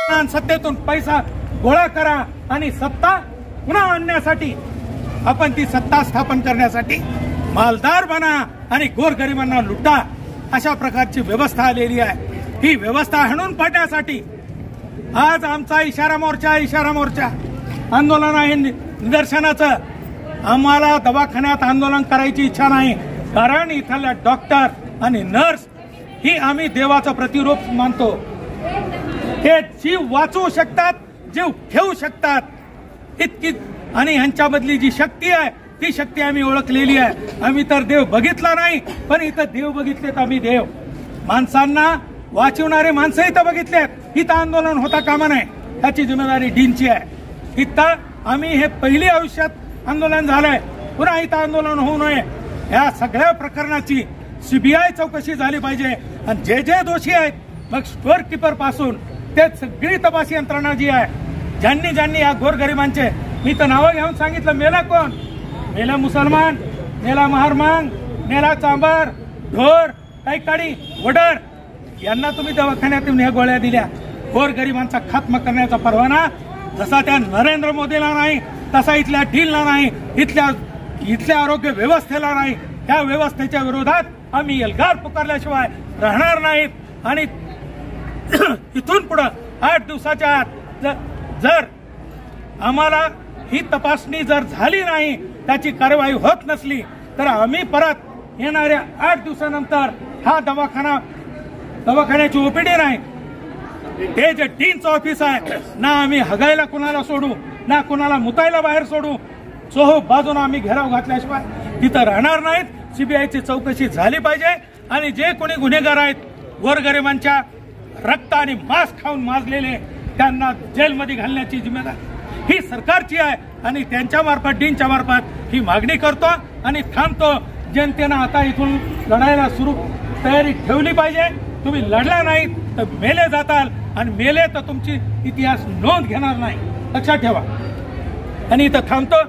सत्तेतून पैसा गोळा करा आणि सत्ता पुन्हा आणण्यासाठी आपण ती सत्ता स्थापन करण्यासाठी मालदार बना आणि गोरगरिबांना लुटा अशा प्रकारची व्यवस्था आलेली आहे। ही व्यवस्था हाणून पाडण्यासाठी आज आमचा इशारा मोर्चा आंदोलन आहे निदर्शनाचं। आम्हाला दवाखान्यात आंदोलन करायची इच्छा नाही, कारण इथल्या डॉक्टर आणि नर्स ही आम्ही देवाचं प्रतिरूप मानतो। ते जीव वाचवू शकतात, जीव घेऊ शकतात इतकी, आणि ह्यांच्यामधली जी शक्ती आहे ती शक्ती आम्ही ओळखलेली आहे। आम्ही तर देव बघितला नाही, पण इथं देव बघितलेत आम्ही। देव माणसांना वाचवणारे माणसं इथं बघितलेत। इथं आंदोलन होता कामा नये, त्याची जिम्मेदारी डीनची आहे। इथं आम्ही हे पहिली आयुष्यात आंदोलन झालंय, पुन्हा इथं आंदोलन होऊ नये। या सगळ्या प्रकरणाची सीबीआय चौकशी झाली पाहिजे आणि जे जे दोषी आहेत, मग स्टोअर कीपर पासून ते सगळी तपास यंत्रणा जी आहे, ज्यांनी या गोरगरिबांचे, मी तर नावं घेऊन सांगितलं, मेला कोण? मेला मुसलमान, मेला महारमांग, मेला चांबार, ढोर, कैकाडी, वडर, यांना तुम्ही दवाखान्यातून ह्या गोळ्या दिल्या। गोरगरिबांचा खात्मा करण्याचा परवाना जसा त्या नरेंद्र मोदीला नाही, तसा इथल्या डीनला नाही, इथल्या आरोग्य व्यवस्थेला नाही। त्या व्यवस्थेच्या विरोधात आम्ही एल्गार पुकारल्याशिवाय राहणार नाहीत। आणि इथून पुढे 8 दिवसाच्या आत जर आम्हाला ही तपासणी जर झाली नाही, त्याची कारवाई होत नसली, तर आम्ही परत येणाऱ्या 8 दिवसानंतर हा दवाखान्याची ओपीडी नाही, ते जे डीनचं ऑफिस आहे ना, आम्ही हगायला कुणाला सोडू ना कुणाला मुतायला बाहेर सोडू। चोहो बाजूने आम्ही घेराव घातल्याशिवाय तिथं राहणार नाहीत। सीबीआयची चौकशी झाली पाहिजे आणि जे कोणी गुन्हेगार आहेत, गोरगरिबांच्या रक्त आणि मांस खाऊन माजलेले, त्यांना जेलमध्ये घालण्याची जिम्मेदारी ही सरकारची आहे। आणि त्यांच्या मार्फत, डीनच्या मार्फत ही मागणी करतो आणि थांबतो। जनतेनं आता इथून लढायला तयारी ठेवली पाहिजे। तुम्ही लढला नाही तर मेले जाताल, आणि मेले तर तुमची इतिहास नोंद घेणार नाही, लक्षात ठेवा। आणि इथं थांबतो।